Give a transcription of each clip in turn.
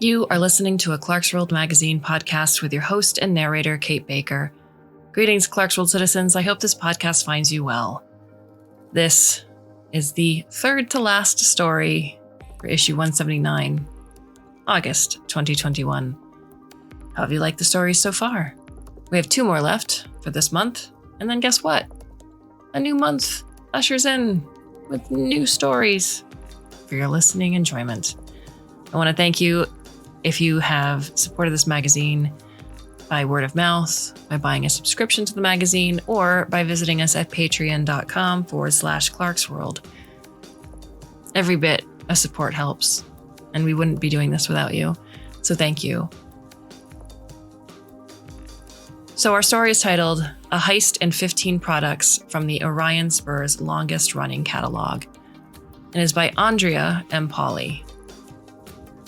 You are listening to a Clarkesworld Magazine podcast with your host and narrator, Kate Baker. Greetings, Clarkesworld citizens. I hope this podcast finds you well. This is the third to last story for issue 179, August 2021. How have you liked the stories so far? We have 2 more left for this month, and then guess what? A new month ushers in with new stories for your listening enjoyment. I want to thank you if you have supported this magazine by word of mouth, by buying a subscription to the magazine, or by visiting us at patreon.com/Clarkesworld. Every bit of support helps, and we wouldn't be doing this without you. So thank you. So our story is titled A Heist and 15 Products from the Orion Spur's longest running catalog, and is by Andrea M. Pawley.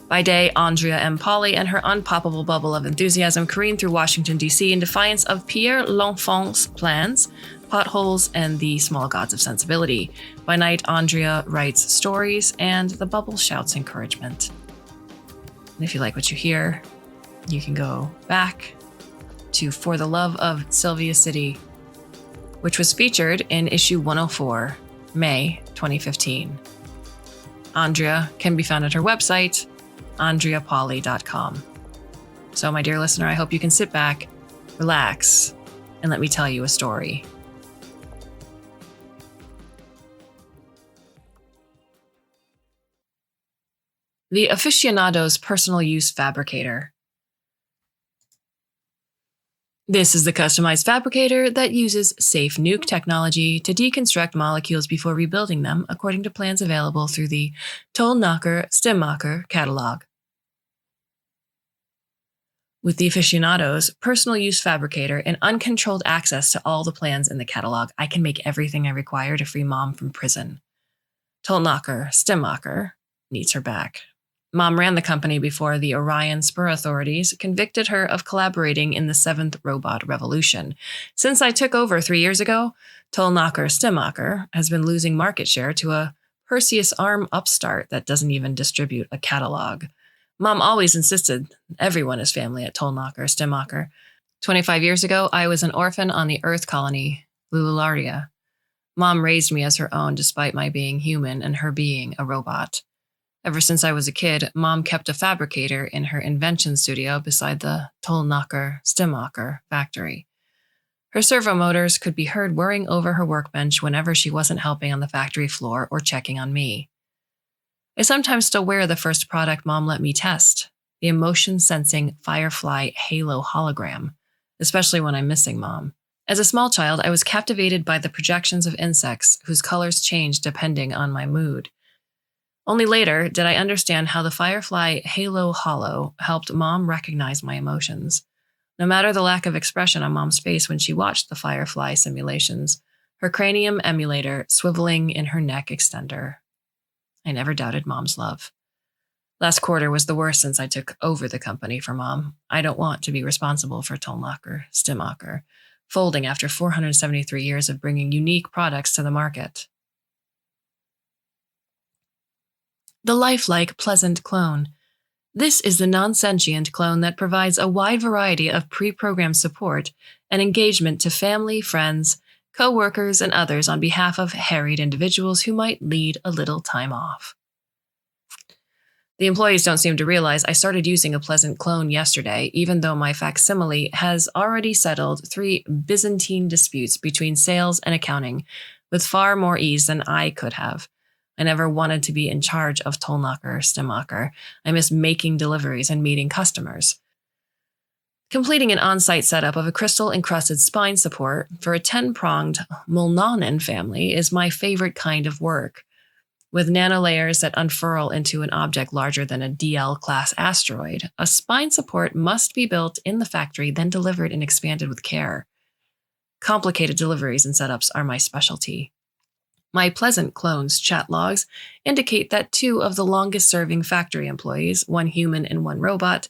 By day, Andrea M. Pawley and her unpoppable bubble of enthusiasm careen through Washington, D.C. in defiance of Pierre L'Enfant's plans, potholes, and the small gods of sensibility. By night, Andrea writes stories, and the bubble shouts encouragement. And if you like what you hear, you can go back to For the Love of Sylvia City, which was featured in issue 104, May 2015. Andrea can be found at her website, andreapawley.com. So, my dear listener, I hope you can sit back, relax, and let me tell you a story. The Aficionado's Personal Use Fabricator. This is the customized fabricator that uses safe nuke technology to deconstruct molecules before rebuilding them according to plans available through the Tollnacher-Stimmacher catalog. With the Aficionado's Personal Use Fabricator and uncontrolled access to all the plans in the catalog, I can make everything I require to free Mom from prison. Tollnacher-Stimmacher needs her back. Mom ran the company before the Orion Spur authorities convicted her of collaborating in the 7th Robot Revolution. Since I took over 3 years ago, Tollnacher-Stimmacher has been losing market share to a Perseus Arm upstart that doesn't even distribute a catalog. Mom always insisted everyone is family at Tollnacher-Stimmacher. 25 years ago, I was an orphan on the Earth colony, Lularia. Mom raised me as her own despite my being human and her being a robot. Ever since I was a kid, Mom kept a fabricator in her invention studio beside the Tollnacher-Stimmacher factory. Her servo motors could be heard whirring over her workbench whenever she wasn't helping on the factory floor or checking on me. I sometimes still wear the first product Mom let me test, the emotion-sensing Firefly Halo hologram, especially when I'm missing Mom. As a small child, I was captivated by the projections of insects whose colors changed depending on my mood. Only later did I understand how the Firefly Halo Holo helped Mom recognize my emotions. No matter the lack of expression on Mom's face when she watched the Firefly simulations, her cranium emulator swiveling in her neck extender. I never doubted Mom's love. Last quarter was the worst since I took over the company for Mom. I don't want to be responsible for Tollnacher-Stimmacher, folding after 473 years of bringing unique products to the market. The lifelike Pleasant clone. This is the non-sentient clone that provides a wide variety of pre-programmed support and engagement to family, friends, co-workers, and others on behalf of harried individuals who might need a little time off. The employees don't seem to realize I started using a Pleasant clone yesterday, even though my facsimile has already settled 3 Byzantine disputes between sales and accounting with far more ease than I could have. I never wanted to be in charge of Tollnacher-Stimmacher. I miss making deliveries and meeting customers. Completing an on-site setup of a crystal-encrusted spine support for a 10-pronged Mulnanen family is my favorite kind of work. With nanolayers that unfurl into an object larger than a DL-class asteroid, a spine support must be built in the factory, then delivered and expanded with care. Complicated deliveries and setups are my specialty. My Pleasant clone's chat logs indicate that 2 of the longest-serving factory employees, 1 human and 1 robot,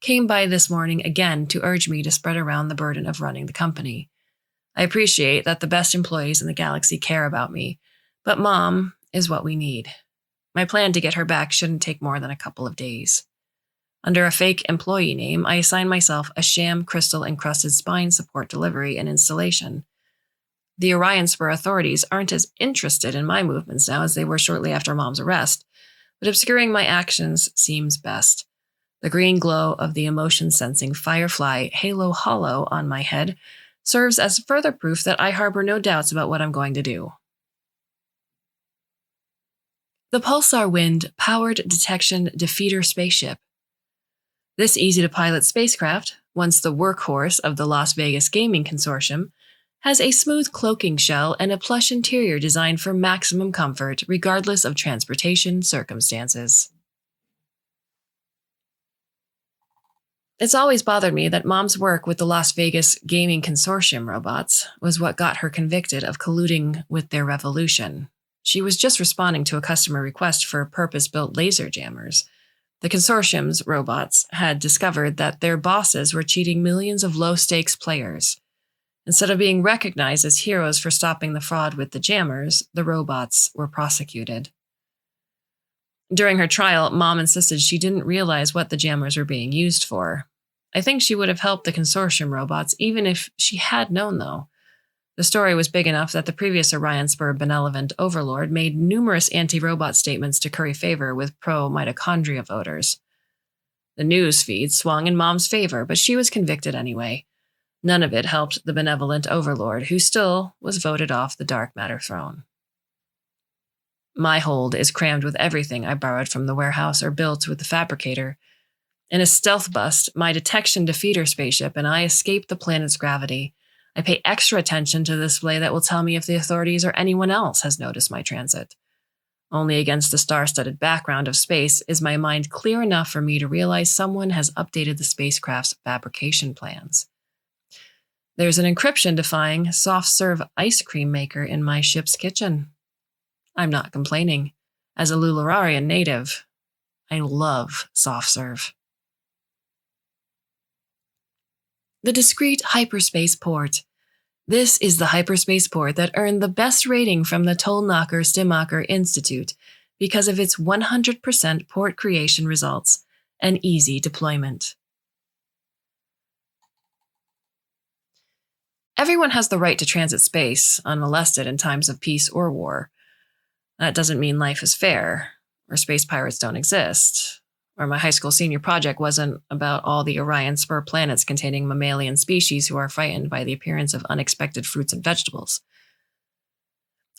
came by this morning again to urge me to spread around the burden of running the company. I appreciate that the best employees in the galaxy care about me, but Mom is what we need. My plan to get her back shouldn't take more than a couple of days. Under a fake employee name, I assign myself a sham crystal-encrusted spine support delivery and installation. The Orion Spur authorities aren't as interested in my movements now as they were shortly after Mom's arrest, but obscuring my actions seems best. The green glow of the emotion-sensing Firefly Halo Hollow on my head serves as further proof that I harbor no doubts about what I'm going to do. The Pulsar Wind Powered Detection Defeater Spaceship. This easy-to-pilot spacecraft, once the workhorse of the Las Vegas Gaming Consortium, has a smooth cloaking shell and a plush interior designed for maximum comfort regardless of transportation circumstances. It's always bothered me that Mom's work with the Las Vegas Gaming Consortium robots was what got her convicted of colluding with their revolution. She was just responding to a customer request for purpose-built laser jammers. The consortium's robots had discovered that their bosses were cheating millions of low-stakes players. Instead of being recognized as heroes for stopping the fraud with the jammers, the robots were prosecuted. During her trial, Mom insisted she didn't realize what the jammers were being used for. I think she would have helped the consortium robots even if she had known, though. The story was big enough that the previous Orion Spur benevolent overlord made numerous anti-robot statements to curry favor with pro-mitochondria voters. The news feed swung in Mom's favor, but she was convicted anyway. None of it helped the benevolent overlord, who still was voted off the dark matter throne. My hold is crammed with everything I borrowed from the warehouse or built with the fabricator. In a stealth bust, my detection defeater spaceship and I escape the planet's gravity. I pay extra attention to the display that will tell me if the authorities or anyone else has noticed my transit. Only against the star-studded background of space is my mind clear enough for me to realize someone has updated the spacecraft's fabrication plans. There's an encryption-defying soft-serve ice cream maker in my ship's kitchen. I'm not complaining. As a Lulurarian native, I love soft-serve. The discrete hyperspace port. This is the hyperspace port that earned the best rating from the Tollnacher-Stimacher Institute because of its 100% port creation results and easy deployment. Everyone has the right to transit space, unmolested in times of peace or war. That doesn't mean life is fair, or space pirates don't exist, or my high school senior project wasn't about all the Orion Spur planets containing mammalian species who are frightened by the appearance of unexpected fruits and vegetables.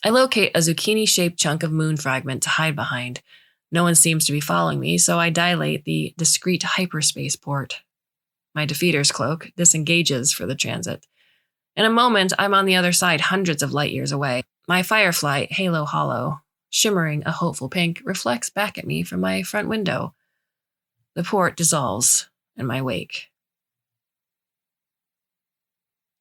I locate a zucchini-shaped chunk of moon fragment to hide behind. No one seems to be following me, so I dilate the discrete hyperspace port. My defeater's cloak disengages for the transit. In a moment, I'm on the other side, hundreds of light years away. My Firefly Halo Hollow, shimmering a hopeful pink, reflects back at me from my front window. The port dissolves in my wake.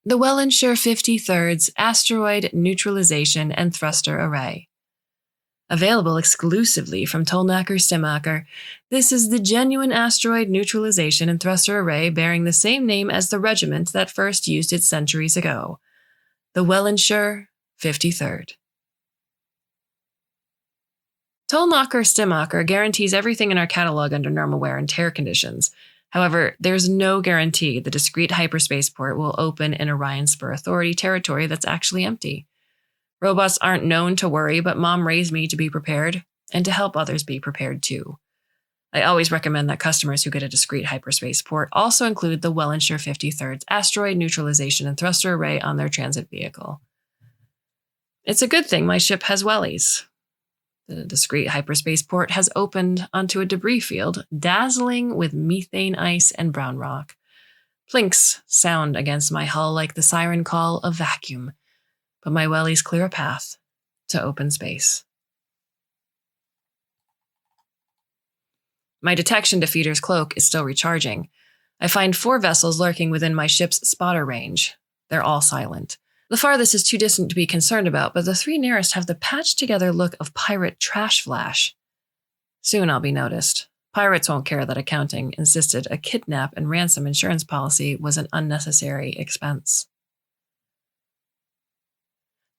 The Wellenshire 53rd's Asteroid Neutralization and Thruster Array. Available exclusively from Tollnacher-Stimacher, this is the genuine asteroid neutralization and thruster array bearing the same name as the regiment that first used it centuries ago, the Wellenshire 53rd. Tollnacher-Stimacher guarantees everything in our catalog under normal wear and tear conditions. However, there's no guarantee the discrete hyperspace port will open in Orion Spur Authority territory that's actually empty. Robots aren't known to worry, but Mom raised me to be prepared and to help others be prepared too. I always recommend that customers who get a discrete hyperspace port also include the Wellenshire 53rd's asteroid neutralization and thruster array on their transit vehicle. It's a good thing my ship has wellies. The discrete hyperspace port has opened onto a debris field, dazzling with methane ice and brown rock. Plinks sound against my hull like the siren call of vacuum, but my wellies clear a path to open space. My detection defeater's cloak is still recharging. I find 4 vessels lurking within my ship's spotter range. They're all silent. The farthest is too distant to be concerned about, but the 3 nearest have the patched-together look of pirate trash flash. Soon I'll be noticed. Pirates won't care that accounting insisted a kidnap and ransom insurance policy was an unnecessary expense.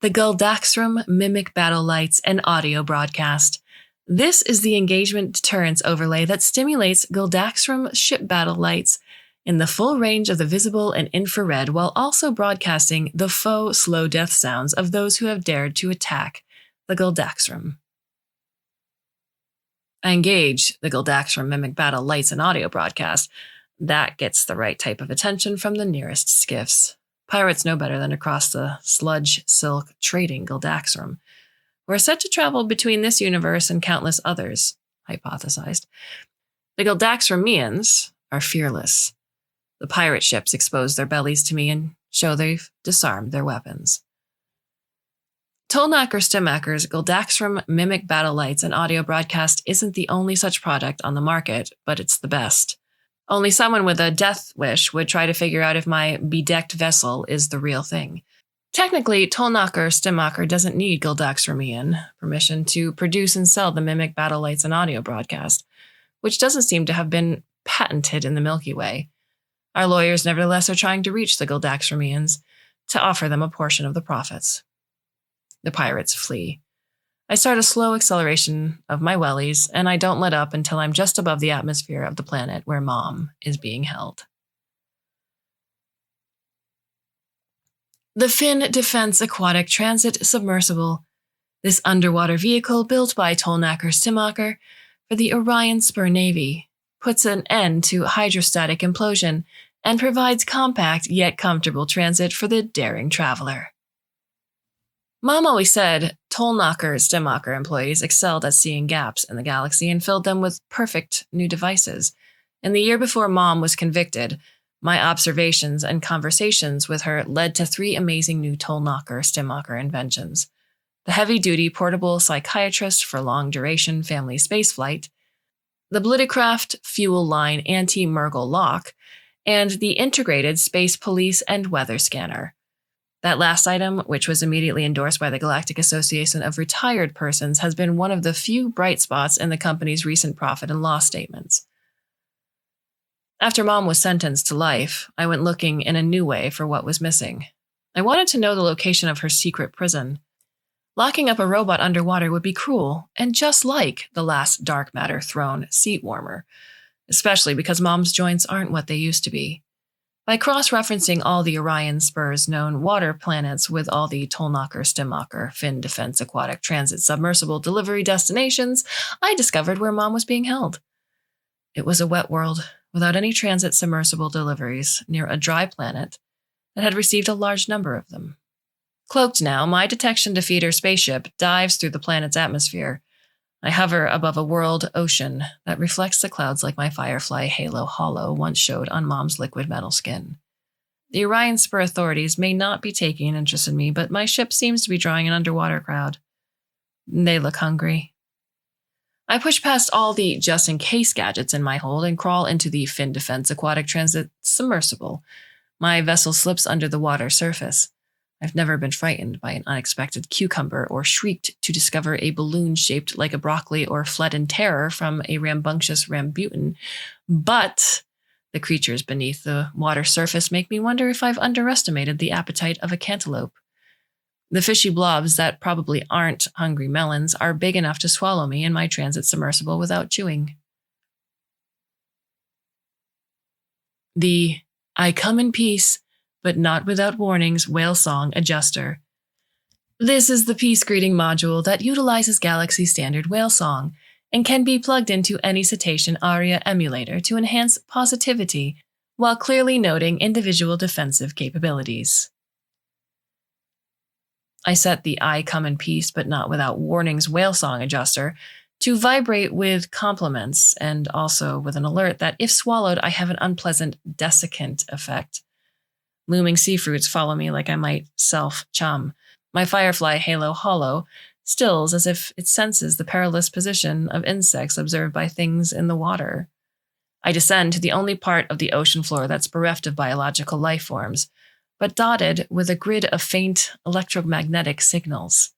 The Guldaxrum Mimic Battle Lights and Audio Broadcast. This is the engagement deterrence overlay that stimulates Guldaxrum ship battle lights in the full range of the visible and infrared, while also broadcasting the faux slow death sounds of those who have dared to attack the Guldaxrum. I engage the Guldaxrum mimic battle lights and audio broadcast. That gets the right type of attention from the nearest skiffs. Pirates know better than to cross the sludge silk trading Guldaxrum. We're set to travel between this universe and countless others, hypothesized. The Guldaxrumians are fearless. The pirate ships expose their bellies to me and show they've disarmed their weapons. Tollknocker Stimmacher's Guldaxrum mimic battle lights and audio broadcast isn't the only such product on the market, but it's the best. Only someone with a death wish would try to figure out if my bedecked vessel is the real thing. Technically, Tollknocker Stimmacher doesn't need Guldaxrumian permission to produce and sell the mimic battle lights and audio broadcast, which doesn't seem to have been patented in the Milky Way. Our lawyers nevertheless are trying to reach the Guldaxrumians to offer them a portion of the profits. The pirates flee. I start a slow acceleration of my wellies, and I don't let up until I'm just above the atmosphere of the planet where Mom is being held. The Fin Defense Aquatic Transit Submersible. This underwater vehicle, built by Tollknocker Stimmacher for the Orion Spur Navy, puts an end to hydrostatic implosion and provides compact yet comfortable transit for the daring traveler. Mom always said Tollknocker Stimmacher employees excelled at seeing gaps in the galaxy and filled them with perfect new devices. In the year before Mom was convicted, my observations and conversations with her led to 3 amazing new Tollknocker Stimmacher inventions: the heavy-duty portable psychiatrist for long-duration family spaceflight, the Blitticraft fuel line anti-Murgle lock, and the integrated space police and weather scanner. That last item, which was immediately endorsed by the Galactic Association of Retired Persons, has been one of the few bright spots in the company's recent profit and loss statements. After Mom was sentenced to life, I went looking in a new way for what was missing. I wanted to know the location of her secret prison. Locking up a robot underwater would be cruel, and just like the last dark matter throne seat warmer, especially because Mom's joints aren't what they used to be. By cross-referencing all the Orion Spur's known water planets with all the Tollknocker Stimmacher Fin Defense Aquatic Transit Submersible delivery destinations, I discovered where Mom was being held. It was a wet world, without any transit submersible deliveries, near a dry planet that had received a large number of them. Cloaked now, my detection defeater spaceship dives through the planet's atmosphere. I hover above a world ocean that reflects the clouds like my Firefly Halo Hollow once showed on Mom's liquid metal skin. The Orion Spur authorities may not be taking an interest in me, but my ship seems to be drawing an underwater crowd. They look hungry. I push past all the just-in-case gadgets in my hold and crawl into the Fin Defense Aquatic Transit Submersible. My vessel slips under the water surface. I've never been frightened by an unexpected cucumber or shrieked to discover a balloon shaped like a broccoli or fled in terror from a rambunctious rambutan. But the creatures beneath the water surface make me wonder if I've underestimated the appetite of a cantaloupe. The fishy blobs that probably aren't hungry melons are big enough to swallow me in my transit submersible without chewing. The I come in peace, but not without warnings whale song adjuster. This is the peace greeting module that utilizes Galaxy standard whale song and can be plugged into any cetacean aria emulator to enhance positivity while clearly noting individual defensive capabilities. I set the I come in peace but not without warnings whale song adjuster to vibrate with compliments and also with an alert that if swallowed, I have an unpleasant desiccant effect. Looming sea fruits follow me like I might self-chum. My Firefly Halo Hollow stills as if it senses the perilous position of insects observed by things in the water. I descend to the only part of the ocean floor that's bereft of biological life forms, but dotted with a grid of faint electromagnetic signals.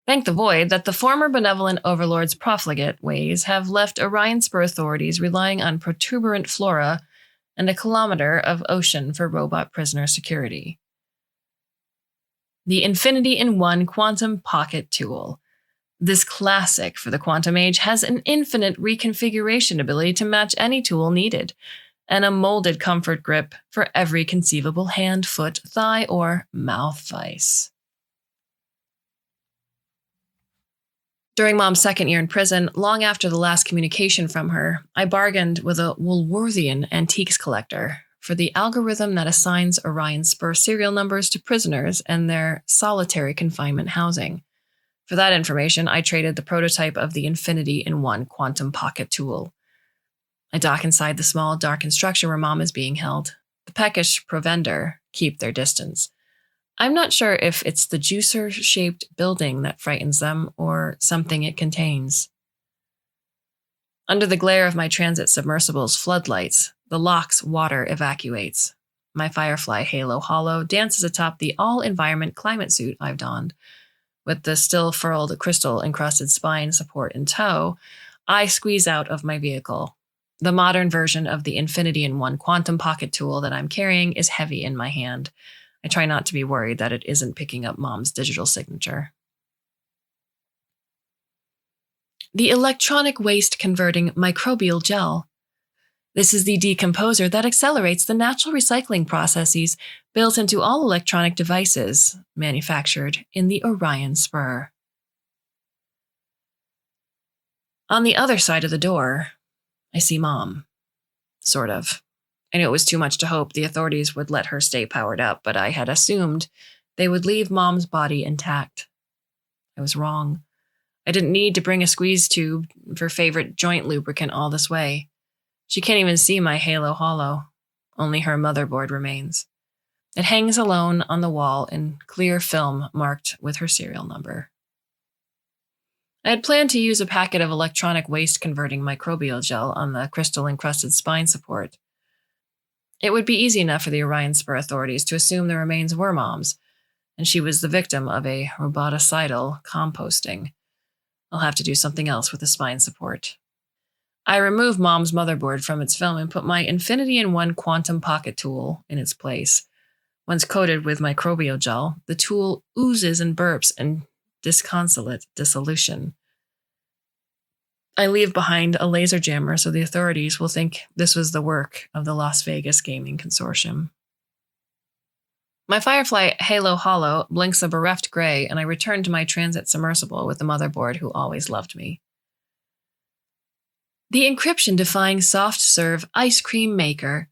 Thank the void that the former benevolent overlord's profligate ways have left Orion Spur authorities relying on protuberant flora and a kilometer of ocean for robot prisoner security. The Infinity in One Quantum Pocket Tool. This classic for the quantum age has an infinite reconfiguration ability to match any tool needed, and a molded comfort grip for every conceivable hand, foot, thigh, or mouth vice. During Mom's second year in prison, long after the last communication from her, I bargained with a Woolworthian antiques collector for the algorithm that assigns Orion Spur serial numbers to prisoners and their solitary confinement housing. For that information, I traded the prototype of the Infinity-in-One quantum pocket tool. I dock inside the small, darkened structure where Mom is being held. The peckish provender keep their distance. I'm not sure if it's the juicer-shaped building that frightens them or something it contains. Under the glare of my transit submersible's floodlights, the lock's water evacuates. My Firefly Halo Hollow dances atop the all-environment climate suit I've donned. With the still-furled crystal-encrusted spine support in tow, I squeeze out of my vehicle. The modern version of the Infinity-in-One quantum pocket tool that I'm carrying is heavy in my hand. I try not to be worried that it isn't picking up Mom's digital signature. The electronic waste converting microbial gel. This is the decomposer that accelerates the natural recycling processes built into all electronic devices manufactured in the Orion Spur. On the other side of the door, I see Mom. Sort of. I knew it was too much to hope the authorities would let her stay powered up, but I had assumed they would leave Mom's body intact. I was wrong. I didn't need to bring a squeeze tube of her favorite joint lubricant all this way. She can't even see my Halo Hollow. Only her motherboard remains. It hangs alone on the wall in clear film marked with her serial number. I had planned to use a packet of electronic waste converting microbial gel on the crystal-encrusted spine support. It would be easy enough for the Orion Spur authorities to assume the remains were Mom's, and she was the victim of a roboticidal composting. I'll have to do something else with the spine support. I removed Mom's motherboard from its film and put my Infinity-in-One quantum pocket tool in its place. Once coated with microbial gel, the tool oozes and burps in disconsolate dissolution. I leave behind a laser jammer so the authorities will think this was the work of the Las Vegas Gaming Consortium. My Firefly Halo Hollow blinks a bereft gray, and I return to my transit submersible with the motherboard who always loved me. The encryption-defying soft-serve ice cream maker.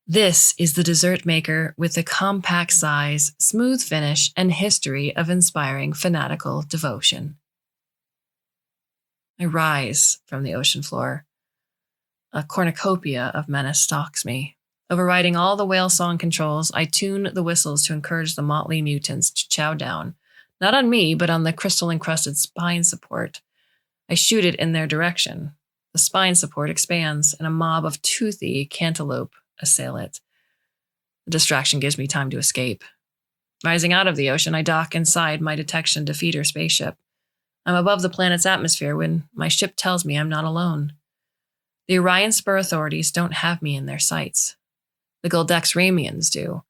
This is the dessert maker with the compact size, smooth finish, and history of inspiring fanatical devotion. I rise from the ocean floor. A cornucopia of menace stalks me. Overriding all the whale song controls, I tune the whistles to encourage the motley mutants to chow down, not on me, but on the crystal-encrusted spine support. I shoot it in their direction. The spine support expands, and a mob of toothy cantaloupe assail it. The distraction gives me time to escape. Rising out of the ocean, I dock inside my detection defeater spaceship. I'm above the planet's atmosphere when my ship tells me I'm not alone. The Orion Spur authorities don't have me in their sights. The Goldex Ramians do.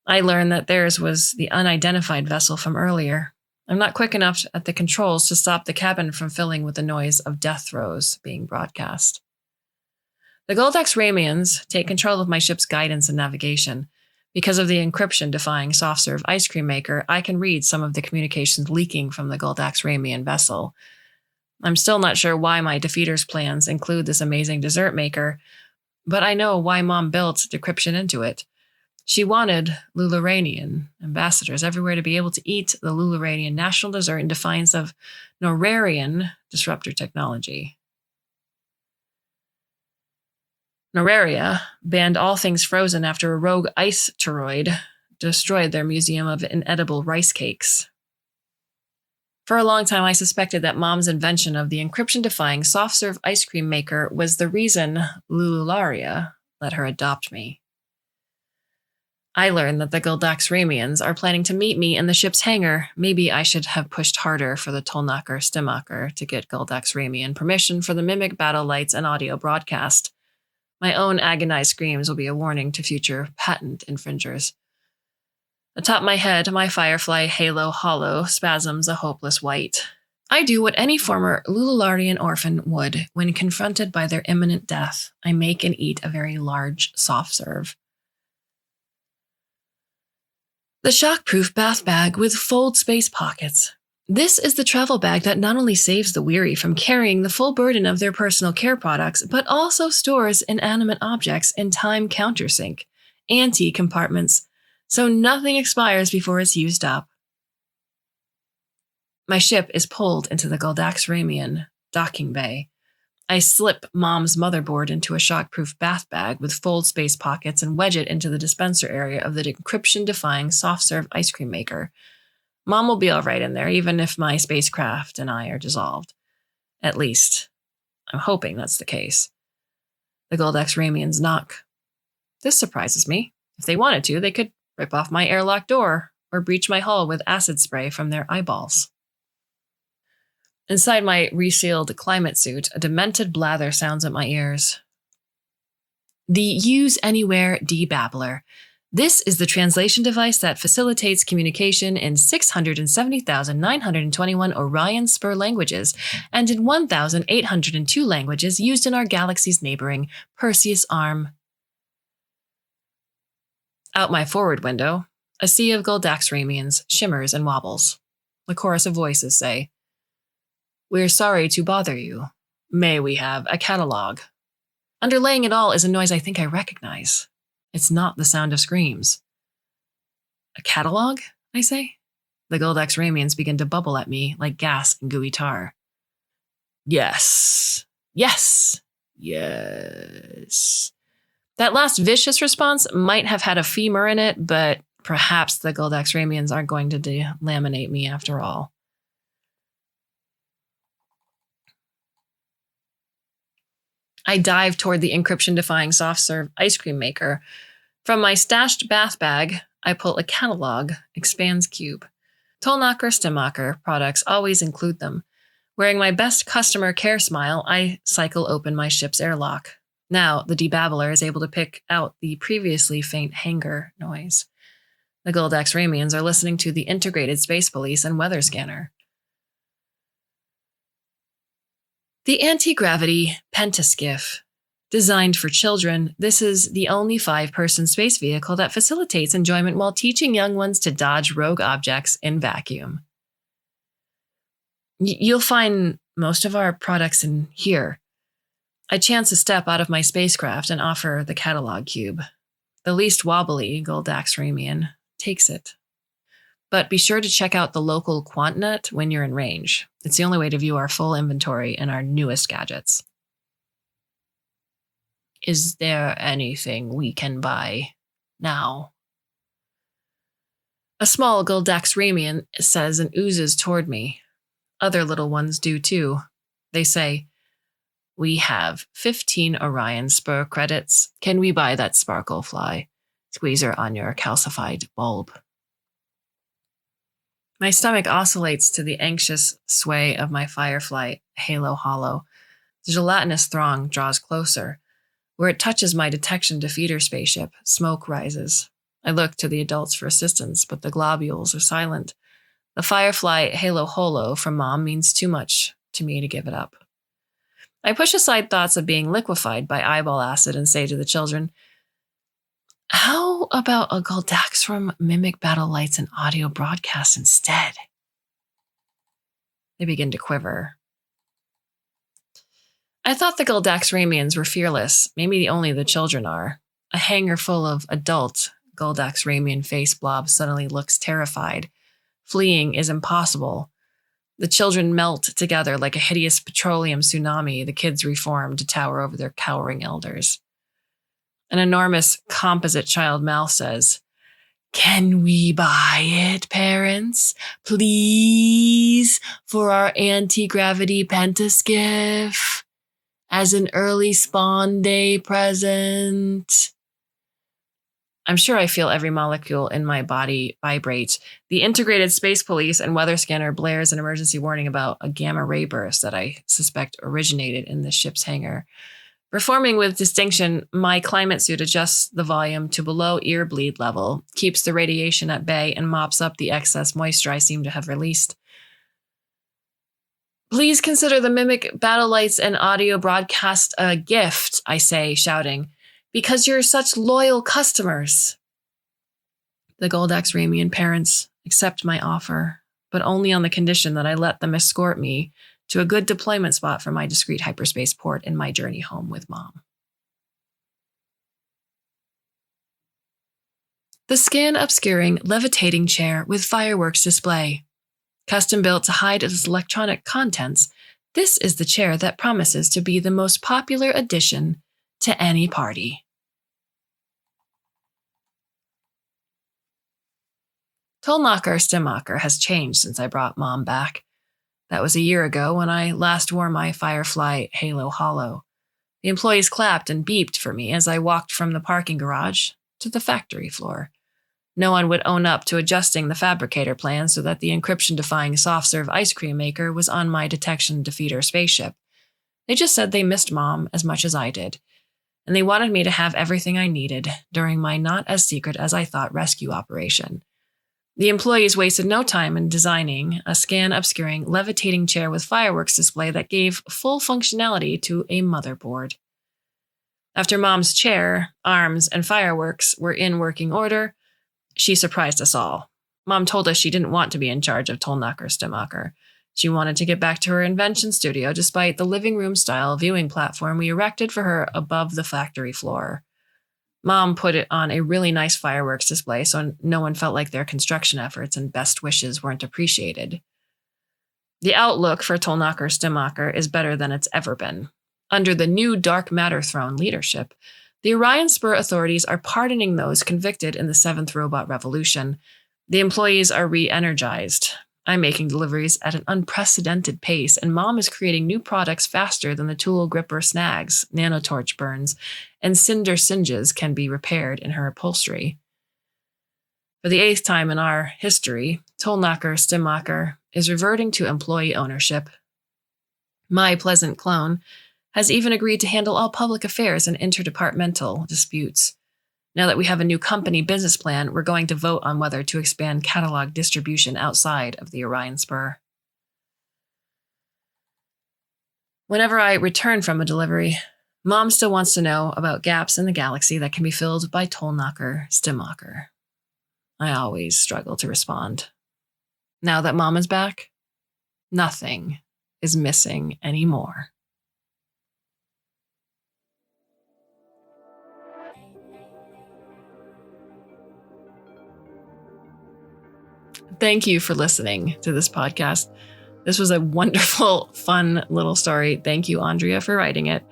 I learn that theirs was the unidentified vessel from earlier. I'm not quick enough at the controls to stop the cabin from filling with the noise of death throes being broadcast. The Goldex Ramians take control of my ship's guidance and navigation. Because of the encryption-defying soft-serve ice cream maker, I can read some of the communications leaking from the Goldex Ramian vessel. I'm still not sure why my defeater's plans include this amazing dessert maker, but I know why Mom built decryption into it. She wanted Luluranian ambassadors everywhere to be able to eat the Luluranian national dessert in defiance of Norarian disruptor technology. Noraria banned all things frozen after a rogue ice toroid destroyed their museum of inedible rice cakes. For a long time, I suspected that Mom's invention of the encryption-defying soft-serve ice cream maker was the reason Lulularia let her adopt me. I learned that the Goldex Ramians are planning to meet me in the ship's hangar. Maybe I should have pushed harder for the Tolnacher Stimacher to get Goldex Ramian permission for the mimic battle lights and audio broadcast. My own agonized screams will be a warning to future patent infringers. Atop my head, my Firefly Halo Hollow spasms a hopeless white. I do what any former Lulularian orphan would when confronted by their imminent death. I make and eat a very large soft serve. The shockproof bath bag with fold space pockets. This is the travel bag that not only saves the weary from carrying the full burden of their personal care products, but also stores inanimate objects in time countersink, anti-compartments, so nothing expires before it's used up. My ship is pulled into the Goldaxramian docking bay. I slip Mom's motherboard into a shockproof bath bag with fold space pockets and wedge it into the dispenser area of the encryption-defying soft-serve ice cream maker. Mom will be all right in there, even if my spacecraft and I are dissolved. At least, I'm hoping that's the case. The Goldaxramians knock. This surprises me. If they wanted to, they could rip off my airlock door or breach my hull with acid spray from their eyeballs. Inside my resealed climate suit, a demented blather sounds at my ears. The Use Anywhere debabbler. This is the translation device that facilitates communication in 670,921 Orion Spur languages and in 1,802 languages used in our galaxy's neighboring Perseus arm. Out my forward window, a sea of Goldaxramians shimmers and wobbles. The chorus of voices say, "We're sorry to bother you. May we have a catalog?" Underlaying it all is a noise I think I recognize. It's not the sound of screams. A catalog, I say? The Goldaxramians begin to bubble at me like gas and gooey tar. Yes. Yes. Yes. That last vicious response might have had a femur in it, but perhaps the Goldaxramians aren't going to delaminate me after all. I dive toward the encryption-defying soft-serve ice cream maker. From my stashed bath bag, I pull a catalog, expands cube. Tollknocker Stimmacher products always include them. Wearing my best customer care smile, I cycle open my ship's airlock. Now, the debabbler is able to pick out the previously faint hanger noise. The Goldaxramians are listening to the Integrated Space Police and Weather Scanner. The anti-gravity pentaskiff. Designed for children, this is the only 5-person space vehicle that facilitates enjoyment while teaching young ones to dodge rogue objects in vacuum. You'll find most of our products in here. I chance a step out of my spacecraft and offer the catalog cube. The least wobbly Goldaxramian takes it. But be sure to check out the local QuantNet when you're in range. It's the only way to view our full inventory and our newest gadgets. Is there anything we can buy now? A small Goldaxramian says and oozes toward me. Other little ones do too. They say, "We have 15 Orion Spur credits. Can we buy that sparkle fly? Squeezer on your calcified bulb." My stomach oscillates to the anxious sway of my Firefly Halo Hollow. The gelatinous throng draws closer. Where it touches my detection defeater spaceship, smoke rises. I look to the adults for assistance, but the globules are silent. The Firefly Halo Holo from Mom means too much to me to give it up. I push aside thoughts of being liquefied by eyeball acid and say to the children, "How about a Goldaxram mimic battle lights and audio broadcast instead?" They begin to quiver. I thought the Goldaxramians were fearless. Maybe only the children are. A hangar full of adult Goldaxramian face blobs suddenly looks terrified. Fleeing is impossible. The children melt together like a hideous petroleum tsunami. The kids reform to tower over their cowering elders. An enormous composite child mouth says, "Can we buy it, parents? Please, for our anti-gravity pentaskiff? As an early spawn day present." I'm sure I feel every molecule in my body vibrate. The Integrated Space Police and Weather Scanner blares an emergency warning about a gamma ray burst that I suspect originated in the ship's hangar. Performing with distinction, my climate suit adjusts the volume to below ear bleed level, keeps the radiation at bay, and mops up the excess moisture I seem to have released. Please consider the mimic battle lights and audio broadcast a gift, I say, shouting, because you're such loyal customers. The Goldax Ramian parents accept my offer, but only on the condition that I let them escort me to a good deployment spot for my discreet hyperspace port in my journey home with Mom. The skin-obscuring, levitating chair with fireworks display. Custom built to hide its electronic contents, this is the chair that promises to be the most popular addition to any party. Tollknocker Stimmacher has changed since I brought Mom back. That was a year ago when I last wore my Firefly Halo Hollow. The employees clapped and beeped for me as I walked from the parking garage to the factory floor. No one would own up to adjusting the fabricator plan so that the encryption-defying soft-serve ice cream maker was on my detection defeater spaceship. They just said they missed Mom as much as I did, and they wanted me to have everything I needed during my not-as-secret-as-I-thought rescue operation. The employees wasted no time in designing a scan-obscuring, levitating chair with fireworks display that gave full functionality to a motherboard. After Mom's chair, arms, and fireworks were in working order, she surprised us all. Mom told us she didn't want to be in charge of Tollknocker Stimmacher. She wanted to get back to her invention studio despite the living room-style viewing platform we erected for her above the factory floor. Mom put it on a really nice fireworks display so no one felt like their construction efforts and best wishes weren't appreciated. The outlook for Tollknocker Stimmacher is better than it's ever been. Under the new Dark Matter Throne leadership, the Orion Spur authorities are pardoning those convicted in the 7th Robot Revolution. The employees are re-energized. I'm making deliveries at an unprecedented pace, and Mom is creating new products faster than the tool gripper snags, nanotorch burns, and cinder singes can be repaired in her upholstery. For the 8th time in our history, Tollknocker Stimmacher is reverting to employee ownership. My pleasant clone has even agreed to handle all public affairs and interdepartmental disputes. Now that we have a new company business plan, we're going to vote on whether to expand catalog distribution outside of the Orion Spur. Whenever I return from a delivery, Mom still wants to know about gaps in the galaxy that can be filled by Tollknocker Stimmacher. I always struggle to respond. Now that Mom is back, nothing is missing anymore. Thank you for listening to this podcast. This was a wonderful, fun little story. Thank you, Andrea, for writing it.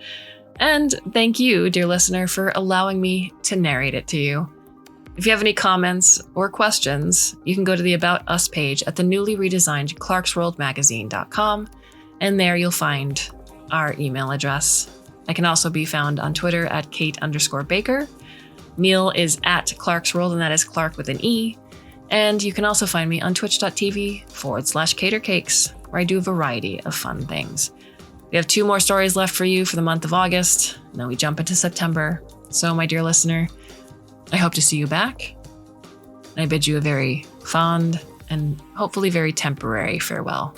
And thank you, dear listener, for allowing me to narrate it to you. If you have any comments or questions, you can go to the About Us page at the newly redesigned Clarkesworldmagazine.com, and there you'll find our email address. I can also be found on Twitter at Kate_Baker. Neil is at Clarkesworld, and that is Clark with an E. And you can also find me on twitch.tv/catercakes, where I do a variety of fun things. We have 2 more stories left for you for the month of August, and then we jump into September. So, my dear listener, I hope to see you back. And I bid you a very fond and hopefully very temporary farewell.